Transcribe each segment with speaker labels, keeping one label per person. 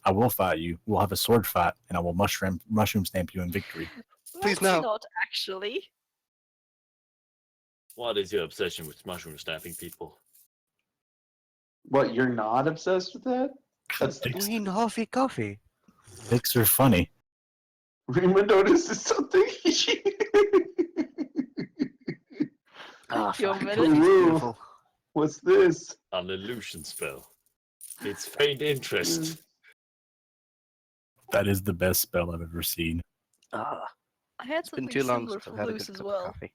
Speaker 1: I will fight you. We'll have a sword fight, and I will mushroom stamp you in victory.
Speaker 2: Please
Speaker 3: That's
Speaker 2: no.
Speaker 3: not actually.
Speaker 4: What is your obsession with mushroom stamping people?
Speaker 5: What, you're not obsessed with that? That's
Speaker 2: Green coffee coffee.
Speaker 1: Dicks are funny.
Speaker 5: Raimundo, this is something.
Speaker 2: Ah,
Speaker 3: Your
Speaker 2: fuck.
Speaker 3: minute.
Speaker 2: It's
Speaker 5: Ooh.
Speaker 2: beautiful.
Speaker 5: What's this?
Speaker 4: An illusion spell. It's faint interest.
Speaker 1: That is the best spell I've ever seen.
Speaker 2: Ah,
Speaker 3: I had
Speaker 2: it's been
Speaker 3: something
Speaker 2: too long
Speaker 3: similar
Speaker 2: since I've
Speaker 3: for
Speaker 2: had a
Speaker 3: loose
Speaker 2: good
Speaker 3: as
Speaker 2: cup of
Speaker 3: well.
Speaker 2: coffee.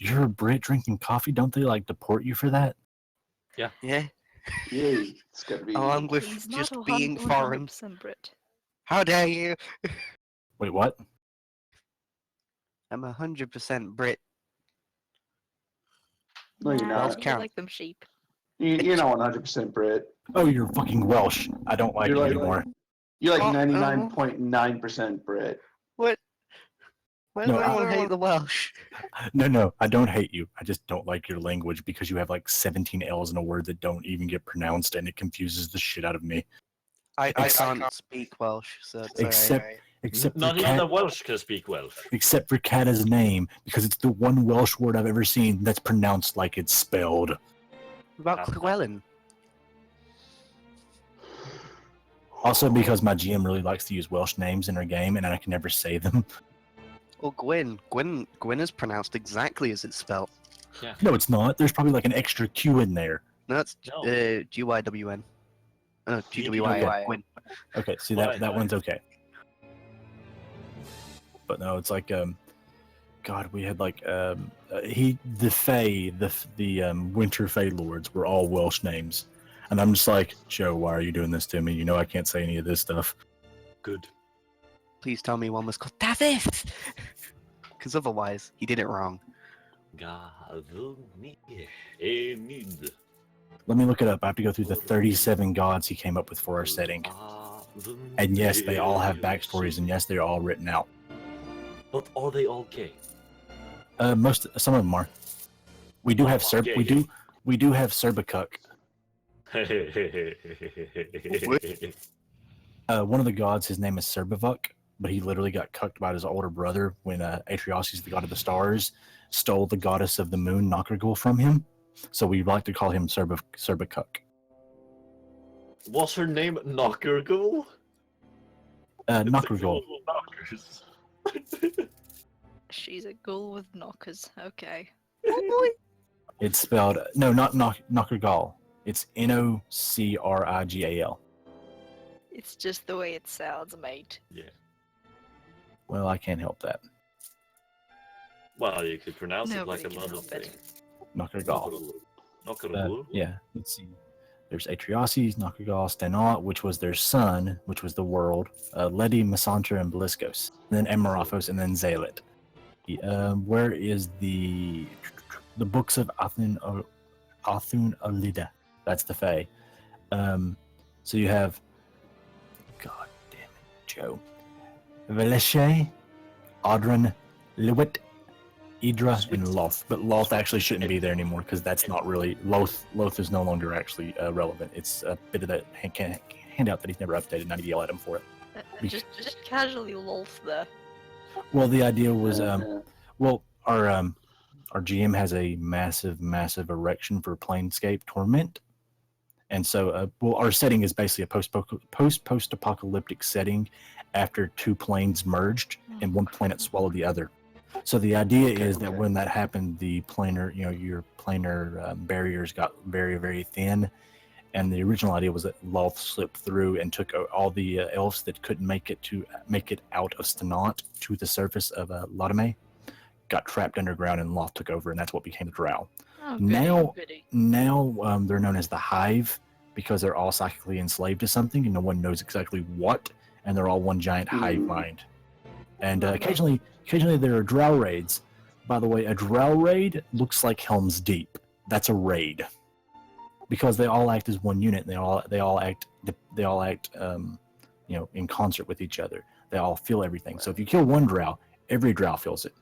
Speaker 1: You're a Brit drinking coffee? Don't they like deport you for that?
Speaker 2: Yeah.
Speaker 5: Yay, it's gotta be.
Speaker 2: Along with
Speaker 3: He's not
Speaker 2: just
Speaker 3: 100%
Speaker 2: being foreign.
Speaker 3: Brit.
Speaker 2: How dare you?
Speaker 1: Wait, what?
Speaker 2: I'm 100% Brit.
Speaker 5: No, you're
Speaker 3: Nah,
Speaker 5: not.
Speaker 3: you
Speaker 2: count.
Speaker 3: like them sheep.
Speaker 5: You're not 100% Brit.
Speaker 1: Oh, you're fucking Welsh. I don't like
Speaker 5: You're
Speaker 1: you
Speaker 5: like-
Speaker 1: anymore.
Speaker 5: You're like
Speaker 2: Oh,
Speaker 5: 99.9% Brit.
Speaker 2: What? Why
Speaker 1: No,
Speaker 2: does
Speaker 1: I-
Speaker 2: everyone hate the Welsh?
Speaker 1: No, I don't hate you. I just don't like your language because you have like 17 L's in a word that don't even get pronounced, and it confuses the shit out of me.
Speaker 2: I
Speaker 1: Ex-
Speaker 2: can't speak Welsh, so it's
Speaker 1: Except for
Speaker 4: Not even the
Speaker 1: cat,
Speaker 4: Welsh can speak Welsh.
Speaker 1: except for Kata's name, because it's the one Welsh word I've ever seen that's pronounced like it's spelled.
Speaker 2: What about Llewellyn?
Speaker 1: Also, because my GM really likes to use Welsh names in her game, and I can never say them.
Speaker 2: Or Gwyn. Gwyn is pronounced exactly as it's spelled.
Speaker 4: Yeah.
Speaker 1: No, it's not. There's probably like an extra Q in there.
Speaker 2: No, it's
Speaker 4: No.
Speaker 2: G-Y-W-N. Oh, G-W-I-N. Gwyn.
Speaker 1: Okay, see
Speaker 4: Right,
Speaker 1: that
Speaker 4: right.
Speaker 1: one's okay. But no, it's like God, we had like the Fae, the Winter Fae Lords were all Welsh names, and I'm just like, Joe, why are you doing this to me? You know I can't say any of this stuff.
Speaker 4: Good.
Speaker 2: Please tell me one was called David! Because otherwise, he did it wrong.
Speaker 1: Let me look it up. I have to go through the 37 gods he came up with for our setting. And yes, they all have backstories, and yes, they're all written out.
Speaker 4: But are they all gay?
Speaker 1: Some of them are. We do have we do have Serbacuk. One of the gods, his name is Serbivuk, but he literally got cucked by his older brother when Atriosis, the god of the stars, stole the goddess of the moon, Nakragul, from him. So we like to call him Serbacuk.
Speaker 4: What's her name? Knockergul?
Speaker 1: Nakragul.
Speaker 3: She's a ghoul with knockers. Okay.
Speaker 1: It's spelled no, not Nakragul. It's Nocrigal.
Speaker 3: It's just the way it sounds, mate.
Speaker 4: Yeah.
Speaker 1: Well, I can't help that.
Speaker 4: Well, you could pronounce it like
Speaker 3: Nobody can
Speaker 4: another
Speaker 3: help it.
Speaker 4: thing.
Speaker 1: Nakragul.
Speaker 4: Knockergul?
Speaker 1: Yeah, let's see. There's Atriosis, Nakragul, Stenot, which was their son, which was the world, Ledi, Mesanter, and Beliskos, and then Amaraphos, and then Zalet. Where is the books of Athun Alida? That's the Fae. So you have, God damn it, Joe. Veleshe, Audran, Liwit, Idra, and Loth. But Loth actually shouldn't be there anymore because that's not really Loth is no longer actually relevant. It's a bit of that handout that he's never updated, and I need to yell at him for it.
Speaker 3: Just casually lolf there.
Speaker 1: Well, the idea was, well, our GM has a massive erection for Planescape Torment, and so, well, our setting is basically a post-apocalyptic setting after two planes merged and one planet swallowed the other. So the idea is that when that happened, the planar, your planar barriers got very, very thin, and the original idea was that Loth slipped through and took all the elves that couldn't make it out of Stenot to the surface of Lotame, got trapped underground, and Loth took over, and that's what became the Drow.
Speaker 3: Oh,
Speaker 1: Now
Speaker 3: goody.
Speaker 1: They're known as the Hive because they're all psychically enslaved to something, and no one knows exactly what, and they're all one giant hive mind. And occasionally there are Drow raids. By the way, a Drow raid looks like Helm's Deep. That's a raid because they all act as one unit. And they all act in concert with each other. They all feel everything. So if you kill one Drow, every Drow feels it.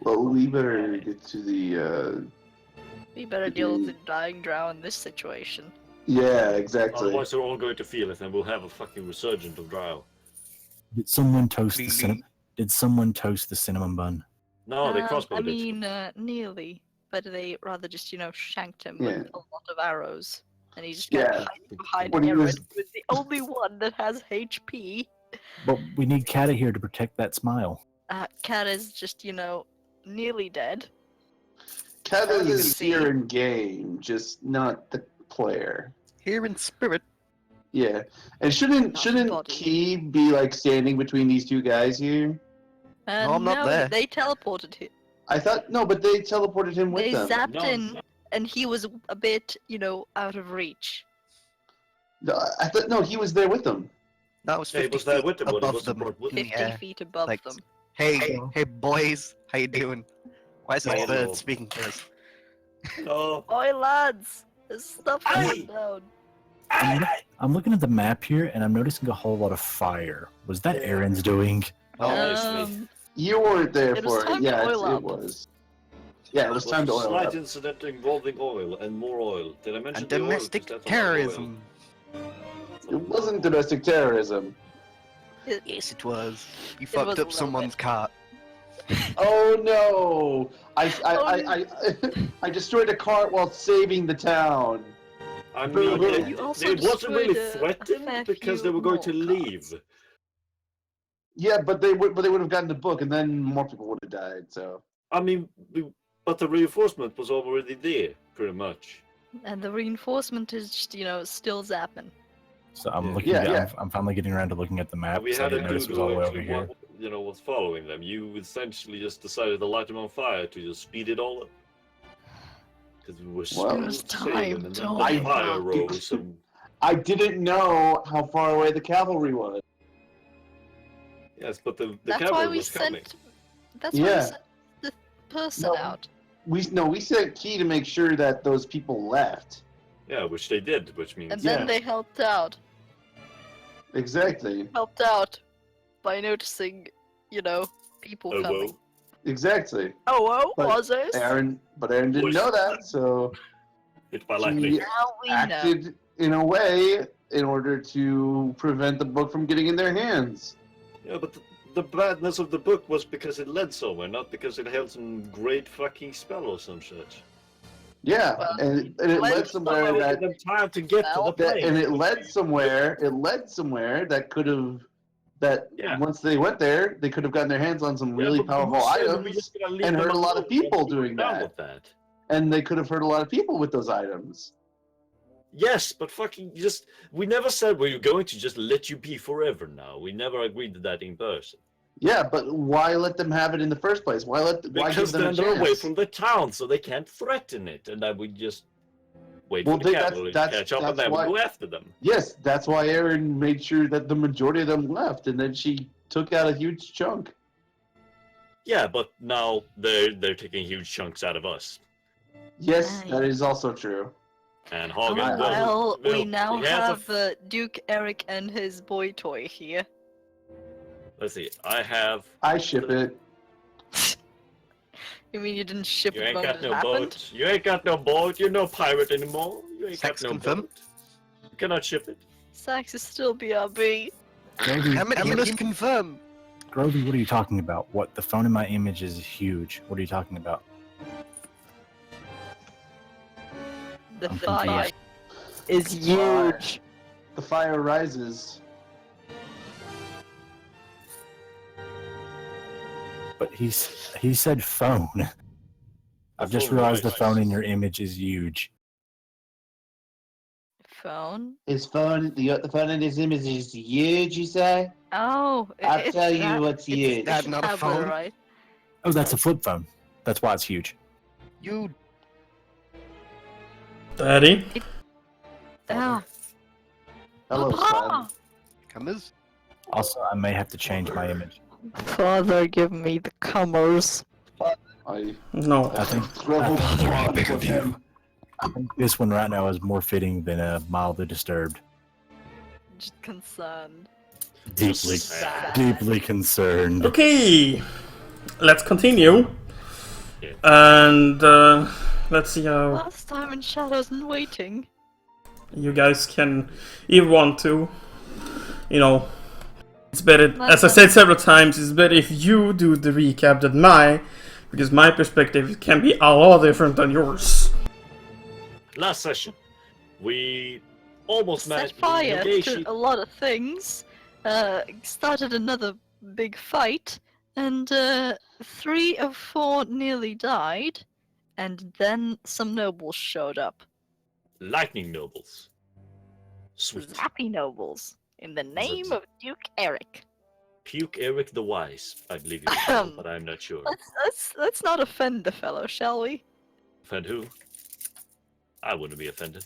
Speaker 5: Well, we better get to the.
Speaker 3: We better deal with the dying drow in this situation.
Speaker 5: Yeah, exactly.
Speaker 4: Otherwise, they're all going to feel it, and we'll have a fucking resurgence of drought.
Speaker 1: Did someone toast the
Speaker 2: Really?
Speaker 1: cinnamon? Did someone toast the cinnamon bun?
Speaker 4: No, they
Speaker 3: I
Speaker 4: crossbowed it.
Speaker 3: mean, nearly, but they rather just, shanked him
Speaker 5: Yeah.
Speaker 3: with a lot of arrows, and he just
Speaker 5: Yeah.
Speaker 3: kept hiding behind
Speaker 5: When he
Speaker 3: Aaron,
Speaker 5: was-
Speaker 3: who's the only one that has HP.
Speaker 1: But we need Kata here to protect that smile.
Speaker 3: Cat is just, nearly dead.
Speaker 5: Kevin is
Speaker 3: See.
Speaker 5: here in game, just not the player.
Speaker 2: Here in spirit.
Speaker 5: Yeah, and shouldn't
Speaker 3: Not body.
Speaker 5: Key be like standing between these two guys here?
Speaker 2: No, I'm not there.
Speaker 3: They teleported him.
Speaker 5: I thought no, but they teleported him with
Speaker 3: They
Speaker 5: them.
Speaker 3: zapped
Speaker 4: No,
Speaker 3: in,
Speaker 4: no.
Speaker 3: and he was a bit, out of reach.
Speaker 5: No, I thought no, he was there with them.
Speaker 2: That was
Speaker 4: Yeah, he
Speaker 2: 50
Speaker 4: was there
Speaker 2: feet
Speaker 4: with them, but he
Speaker 2: above
Speaker 4: wasn't
Speaker 2: them.
Speaker 4: brought with
Speaker 2: in
Speaker 4: him.
Speaker 2: the
Speaker 3: 50
Speaker 2: air.
Speaker 3: feet above
Speaker 2: like-
Speaker 3: them.
Speaker 2: Hey, hey boys, how you doing? Why is this
Speaker 4: Hello.
Speaker 2: bird speaking to us?
Speaker 4: No.
Speaker 3: Oi, lads! There's stuff
Speaker 4: Hey!
Speaker 3: going down.
Speaker 1: I'm looking at the map here, and I'm noticing a whole lot of fire. Was that Aaron's doing?
Speaker 4: Obviously.
Speaker 5: You weren't there
Speaker 3: It was
Speaker 5: for it.
Speaker 3: time to
Speaker 5: Yeah,
Speaker 3: oil
Speaker 5: it
Speaker 3: up.
Speaker 5: was. Yeah, it was time to
Speaker 4: a
Speaker 5: oil
Speaker 4: slight
Speaker 5: up.
Speaker 4: incident involving oil and more oil. Did I mention
Speaker 2: And
Speaker 4: the oil? 'Cause
Speaker 2: domestic
Speaker 4: that's a lot of
Speaker 2: terrorism.
Speaker 5: It wasn't domestic terrorism.
Speaker 2: Yes, it was. You
Speaker 3: was
Speaker 2: fucked
Speaker 3: a
Speaker 2: up
Speaker 3: little
Speaker 2: someone's cart.
Speaker 5: Oh no! I destroyed a cart while saving the town.
Speaker 4: I
Speaker 5: Boo,
Speaker 4: mean,
Speaker 5: boo.
Speaker 4: it,
Speaker 3: You also
Speaker 4: it wasn't really
Speaker 3: destroyed a fair
Speaker 4: threatened because they
Speaker 3: few
Speaker 4: were going to
Speaker 3: more
Speaker 4: leave.
Speaker 3: carts.
Speaker 5: Yeah, but they would have gotten the book, and then more people would have died. So
Speaker 4: I mean, but the reinforcement was already there, pretty much.
Speaker 3: And the reinforcement is just, still zapping.
Speaker 1: So I'm
Speaker 4: Yeah.
Speaker 1: looking.
Speaker 5: Yeah,
Speaker 1: at,
Speaker 5: yeah.
Speaker 1: I'm finally getting around to looking at the map.
Speaker 4: And we
Speaker 1: So I
Speaker 4: had a
Speaker 1: didn't notice
Speaker 4: dude
Speaker 1: it was all
Speaker 4: who
Speaker 1: the way over
Speaker 4: actually,
Speaker 1: here.
Speaker 4: was following them. You essentially just decided to light them on fire to just speed it all up. Because we were
Speaker 5: Well,
Speaker 3: it was
Speaker 4: smooth sailing,
Speaker 3: time
Speaker 4: and
Speaker 3: to
Speaker 4: then
Speaker 5: oil
Speaker 4: the fire
Speaker 3: up.
Speaker 4: rose, and
Speaker 5: I didn't know how far away the cavalry was.
Speaker 4: yes, but the
Speaker 3: That's why
Speaker 4: cavalry
Speaker 3: we
Speaker 4: was coming.
Speaker 3: sent. That's why we
Speaker 5: Yeah.
Speaker 3: sent the person
Speaker 5: No.
Speaker 3: out.
Speaker 5: We sent Key to make sure that those people left.
Speaker 4: Yeah, which they did, which means
Speaker 3: And then
Speaker 5: Yeah.
Speaker 3: they helped out.
Speaker 5: Exactly.
Speaker 3: Helped out by noticing, people
Speaker 4: oh,
Speaker 3: coming.
Speaker 4: whoa.
Speaker 5: Exactly.
Speaker 3: Oh,
Speaker 5: But
Speaker 3: was it?
Speaker 5: Aaron didn't know that, so
Speaker 4: Hit by lightning.
Speaker 5: he
Speaker 3: Now we know.
Speaker 5: acted in a way in order to prevent the book from getting in their hands.
Speaker 4: Yeah, but the badness of the book was because it led somewhere, not because it held some great fucking spell or some such.
Speaker 5: Yeah,
Speaker 3: Well,
Speaker 5: and it
Speaker 3: led
Speaker 5: led somewhere
Speaker 4: Taking
Speaker 5: that,
Speaker 4: them time to get to the place.
Speaker 5: and it led somewhere that could have
Speaker 4: Yeah.
Speaker 5: once they went there, they could have gotten their hands on some
Speaker 4: Yeah,
Speaker 5: really
Speaker 4: but
Speaker 5: powerful
Speaker 4: who said that we're
Speaker 5: items,
Speaker 4: just gonna leave
Speaker 5: and
Speaker 4: them
Speaker 5: hurt a lot of
Speaker 4: alone
Speaker 5: people
Speaker 4: once we're
Speaker 5: doing
Speaker 4: done
Speaker 5: that.
Speaker 4: with that?
Speaker 5: and they could have hurt a lot of people with those items.
Speaker 4: Yes, but fucking we never said we were going to just let you be forever now. We never agreed to that in person.
Speaker 5: Yeah, but why let them have it in the first place? Why give
Speaker 4: Because
Speaker 5: them a
Speaker 4: then they're away
Speaker 5: chance?
Speaker 4: from the town, so they can't threaten it, and then we just wait
Speaker 5: Well,
Speaker 4: for the
Speaker 5: that's-
Speaker 4: cavalry to
Speaker 5: that's-
Speaker 4: catch up, and
Speaker 5: that's
Speaker 4: then we
Speaker 5: why-
Speaker 4: go after them.
Speaker 5: Yes, that's why Aaron made sure that the majority of them left, and then she took out a huge chunk.
Speaker 4: Yeah, but now they're taking huge chunks out of us.
Speaker 5: Yes,
Speaker 3: Aye.
Speaker 5: that is also true.
Speaker 4: And
Speaker 3: Oh,
Speaker 4: Hagen,
Speaker 3: well, we now
Speaker 4: he has
Speaker 3: have Duke Eric and his boy toy here.
Speaker 4: let's see. I have.
Speaker 5: I ship it.
Speaker 3: You mean you didn't ship
Speaker 4: You
Speaker 3: it
Speaker 4: ain't
Speaker 3: when
Speaker 4: got
Speaker 3: it
Speaker 4: no
Speaker 3: happened?
Speaker 4: boat. You ain't got no boat. You're no pirate anymore. You ain't
Speaker 2: Sex
Speaker 4: got no
Speaker 2: confirmed.
Speaker 4: boat. You cannot ship it.
Speaker 3: Sax is still BRB.
Speaker 2: Eminence confirm.
Speaker 1: Grovey, what are you talking about? What? The phone in my image is huge. What are you talking about?
Speaker 3: The
Speaker 1: I'm
Speaker 3: fire
Speaker 1: confused.
Speaker 3: is huge.
Speaker 5: The fire rises.
Speaker 1: But he said phone. I've just
Speaker 4: phone
Speaker 1: realized the
Speaker 4: rises.
Speaker 1: phone in your image is huge.
Speaker 3: Phone?
Speaker 5: The phone in his image is huge, you say?
Speaker 3: Oh,
Speaker 5: I'll
Speaker 3: it's
Speaker 5: tell you
Speaker 3: that-
Speaker 5: what's
Speaker 3: it's
Speaker 5: huge.
Speaker 2: That
Speaker 3: the
Speaker 2: not a
Speaker 3: tablet,
Speaker 2: phone?
Speaker 3: right?
Speaker 1: Oh, that's a flip phone. That's why it's huge.
Speaker 2: You
Speaker 6: Daddy?
Speaker 3: Oh,
Speaker 5: Hello,
Speaker 3: Papa!
Speaker 5: son.
Speaker 2: comers.
Speaker 1: Also, I may have to change my image.
Speaker 3: Father, give me the comers.
Speaker 5: I
Speaker 6: No.
Speaker 1: I think this one right now is more fitting than mildly disturbed.
Speaker 3: Just concerned.
Speaker 1: Deeply,
Speaker 3: Sad.
Speaker 1: deeply concerned.
Speaker 6: Okay, let's continue.
Speaker 4: Yeah.
Speaker 6: And let's see how.
Speaker 3: Last time in Shadows and Waiting.
Speaker 6: You guys can, if you want to, you know, it's better, as I said several times, it's better if you do the recap than because my perspective can be a lot different than yours.
Speaker 4: Last session, we almost
Speaker 3: Set
Speaker 4: managed to
Speaker 3: fire to
Speaker 4: negotiate.
Speaker 3: a lot of things. Started another big fight, and 3 of 4 nearly died. And then some nobles showed up.
Speaker 4: Lightning nobles. Sweet.
Speaker 3: Zappy nobles, in the name of Duke Eric.
Speaker 4: Puke Eric the Wise, I believe it's called, but I'm not sure.
Speaker 3: Let's not offend the fellow, shall we?
Speaker 4: Offend who? I wouldn't be offended.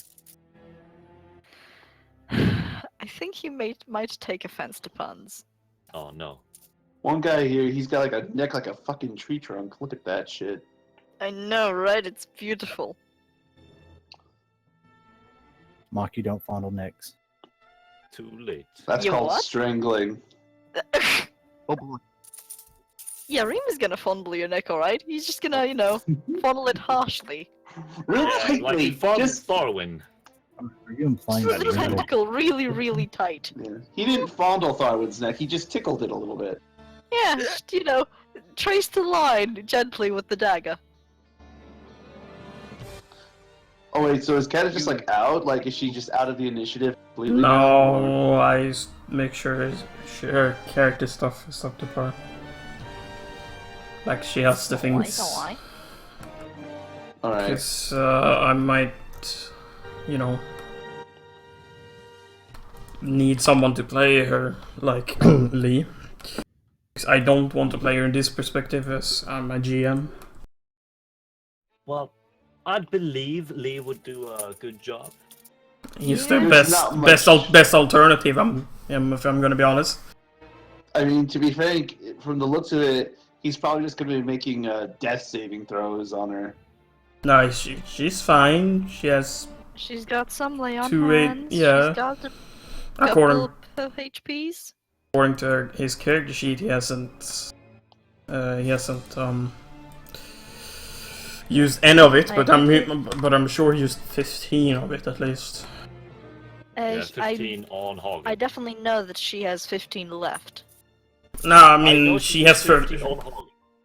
Speaker 3: I think he might take offense to puns.
Speaker 4: Oh no.
Speaker 5: One guy here, he's got like a neck like a fucking tree trunk. Look at that shit.
Speaker 3: I know, right? It's beautiful.
Speaker 1: Mock, you don't fondle necks.
Speaker 4: Too late.
Speaker 5: That's
Speaker 3: You
Speaker 5: called
Speaker 3: what?
Speaker 5: strangling.
Speaker 2: Oh boy.
Speaker 3: Yeah, Reem is gonna fondle your neck, alright? He's just gonna, fondle it harshly.
Speaker 5: Real
Speaker 4: Yeah,
Speaker 5: tightly.
Speaker 4: like he fought
Speaker 5: just
Speaker 4: Tharwin.
Speaker 1: Are you implying
Speaker 3: Just
Speaker 1: that
Speaker 3: with the
Speaker 1: Ringo-
Speaker 3: tentacle really, really tight.
Speaker 5: yeah. He didn't fondle Tharwin's neck. He just tickled it a little bit.
Speaker 3: Yeah, just, trace the line gently with the dagger.
Speaker 5: Oh wait, so is Kata just like out? Like, is she just out of the initiative completely? now, or-
Speaker 6: No, I make sure her character stuff is up to par. Like, she has the things.
Speaker 3: Why?
Speaker 5: All right.
Speaker 6: Because I might, need someone to play her, like Lee. 'Cause I don't want to play her in this perspective as I'm a GM.
Speaker 4: Well, I believe Lee would do a good job.
Speaker 6: He's
Speaker 3: Yeah.
Speaker 6: the
Speaker 5: There's not much-
Speaker 6: best alternative. If I'm gonna be honest.
Speaker 5: I mean, to be frank, from the looks of it, he's probably just gonna be making death saving throws on her.
Speaker 6: No, she's fine. She has
Speaker 3: She's got some lay on
Speaker 6: 2-8
Speaker 3: hands.
Speaker 6: yeah.
Speaker 3: She's got a
Speaker 6: according
Speaker 3: couple of HPs.
Speaker 6: to his character sheet, he hasn't used any of it, but I'm sure he used 15 of it at least.
Speaker 4: Yeah, 15 on Hagen.
Speaker 3: I definitely know that she has 15 left.
Speaker 6: No, I
Speaker 4: know
Speaker 6: mean she has
Speaker 4: 15
Speaker 6: 30.
Speaker 4: on Hagen.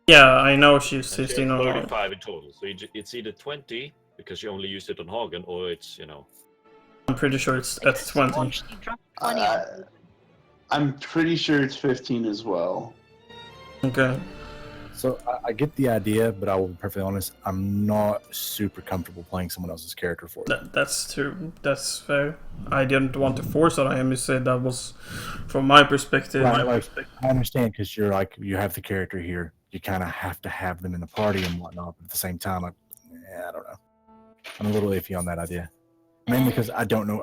Speaker 6: Yeah, I know she's
Speaker 4: And she
Speaker 6: 15
Speaker 4: has
Speaker 6: on.
Speaker 4: 35 in total. So it's either 20 because you only used it on Hagen, or it's
Speaker 6: I'm pretty sure it's
Speaker 3: I
Speaker 6: at
Speaker 3: guess
Speaker 6: 20.
Speaker 3: once she dropped 20 on
Speaker 5: I'm pretty sure it's 15 as well.
Speaker 6: Okay.
Speaker 1: So I get the idea, but I will be perfectly honest. I'm not super comfortable playing someone else's character for it.
Speaker 6: That's true. That's fair. I didn't want to force it. I am said that was from my perspective.
Speaker 1: Right, I understand because you have the character here. You kind of have to have them in the party and whatnot. But at the same time, I don't know. I'm a little iffy on that idea, mainly because I don't know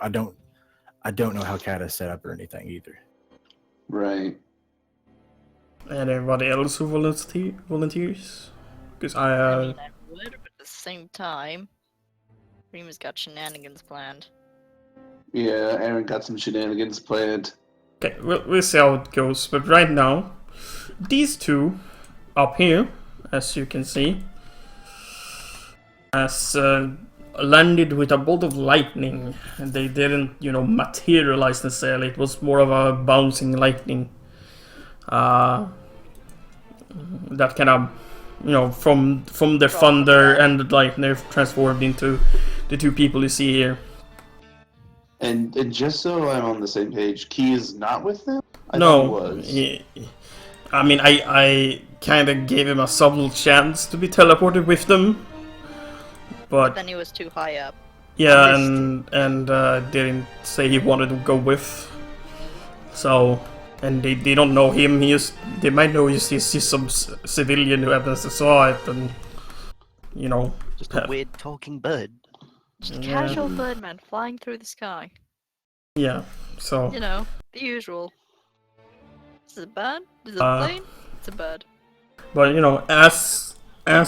Speaker 1: how Cat is set up or anything either.
Speaker 5: Right.
Speaker 6: And everybody else who volunteers? Because
Speaker 3: I
Speaker 6: I
Speaker 3: mean, I would, but at the same time, Reema's got shenanigans planned.
Speaker 5: Yeah, Aaron got some shenanigans planned.
Speaker 6: okay, we'll see how it goes. But right now, these two up here, as you can see, has landed with a bolt of lightning, and they didn't, materialize necessarily. It was more of a bouncing lightning. That kind of, from the thunder and the lightning transformed into the two people you see here.
Speaker 5: And just so I'm on the same page, Key is not with them? I
Speaker 6: No,
Speaker 5: thought he was.
Speaker 6: I mean, I kind of gave him a subtle chance to be teleported with them,
Speaker 3: But
Speaker 6: but
Speaker 3: then he was too high up.
Speaker 6: yeah, and didn't say he wanted to go with. So, and they don't know him. They might know he's some civilian who happens to saw it, and
Speaker 2: Just a weird talking bird.
Speaker 3: Just a
Speaker 6: Yeah.
Speaker 3: casual birdman flying through the sky.
Speaker 6: yeah. So
Speaker 3: The usual. Is it a bird? Is it
Speaker 6: Uh,
Speaker 3: a plane? It's a bird.
Speaker 6: but as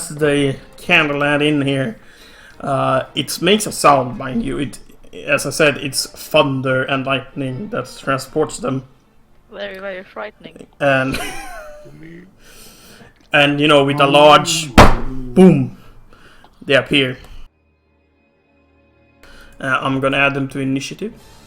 Speaker 6: they can land in here, it makes a sound, mind you. It, as I said, it's thunder and lightning that transports them.
Speaker 3: Very, very frightening.
Speaker 6: And with a large boom, they appear. I'm gonna add them to initiative.